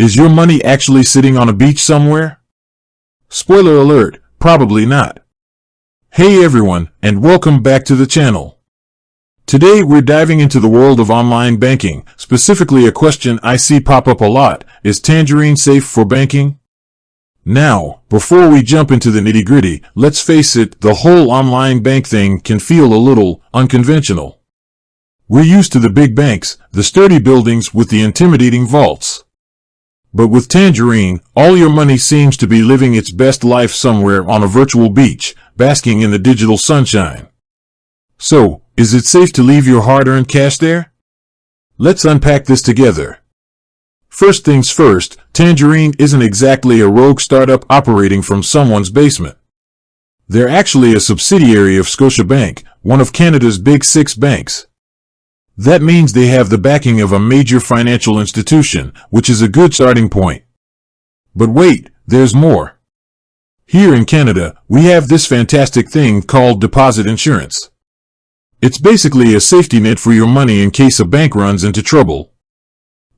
Is your money actually sitting on a beach somewhere? Spoiler alert, probably not. Hey everyone, and welcome back to the channel. Today we're diving into the world of online banking, specifically a question I see pop up a lot: is Tangerine safe for banking? Now, before we jump into the nitty-gritty, let's face it, the whole online bank thing can feel a little unconventional. We're used to the big banks, the sturdy buildings with the intimidating vaults. But with Tangerine, all your money seems to be living its best life somewhere on a virtual beach, basking in the digital sunshine. So, is it safe to leave your hard-earned cash there? Let's unpack this together. First things first, Tangerine isn't exactly a rogue startup operating from someone's basement. They're actually a subsidiary of Scotiabank, one of Canada's big six banks. That means they have the backing of a major financial institution, which is a good starting point. But wait, there's more. Here in Canada, we have this fantastic thing called deposit insurance. It's basically a safety net for your money in case a bank runs into trouble.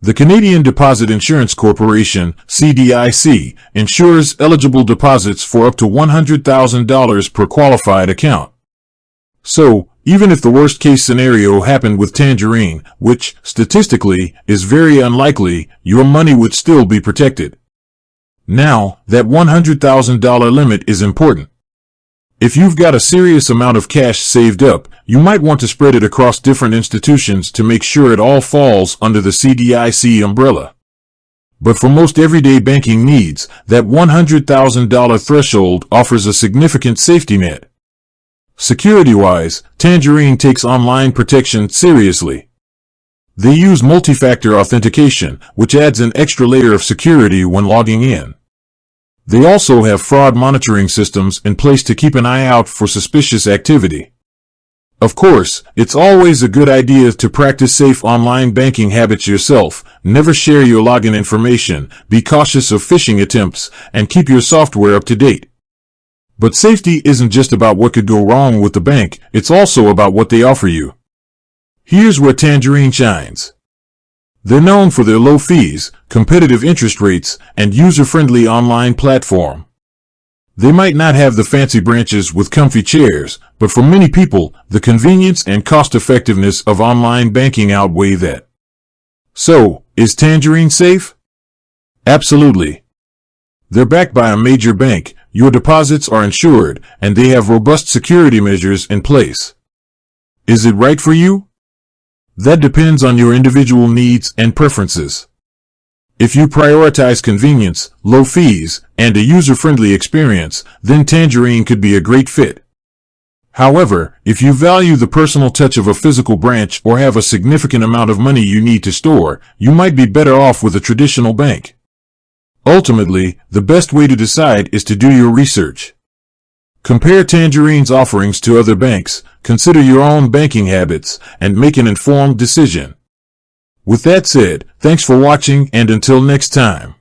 The Canadian Deposit Insurance Corporation, CDIC, insures eligible deposits for up to $100,000 per qualified account. So, even if the worst-case scenario happened with Tangerine, which, statistically, is very unlikely, your money would still be protected. Now, that $100,000 limit is important. If you've got a serious amount of cash saved up, you might want to spread it across different institutions to make sure it all falls under the CDIC umbrella. But for most everyday banking needs, that $100,000 threshold offers a significant safety net. Security-wise, Tangerine takes online protection seriously. They use multi-factor authentication, which adds an extra layer of security when logging in. They also have fraud monitoring systems in place to keep an eye out for suspicious activity. Of course, it's always a good idea to practice safe online banking habits yourself. Never share your login information, be cautious of phishing attempts, and keep your software up to date. But safety isn't just about what could go wrong with the bank, it's also about what they offer you. Here's where Tangerine shines. They're known for their low fees, competitive interest rates, and user-friendly online platform. They might not have the fancy branches with comfy chairs, but for many people, the convenience and cost-effectiveness of online banking outweigh that. So, is Tangerine safe? Absolutely. They're backed by a major bank, your deposits are insured, and they have robust security measures in place. Is it right for you? That depends on your individual needs and preferences. If you prioritize convenience, low fees, and a user-friendly experience, then Tangerine could be a great fit. However, if you value the personal touch of a physical branch or have a significant amount of money you need to store, you might be better off with a traditional bank. Ultimately, the best way to decide is to do your research. Compare Tangerine's offerings to other banks, consider your own banking habits, and make an informed decision. With that said, thanks for watching, and until next time.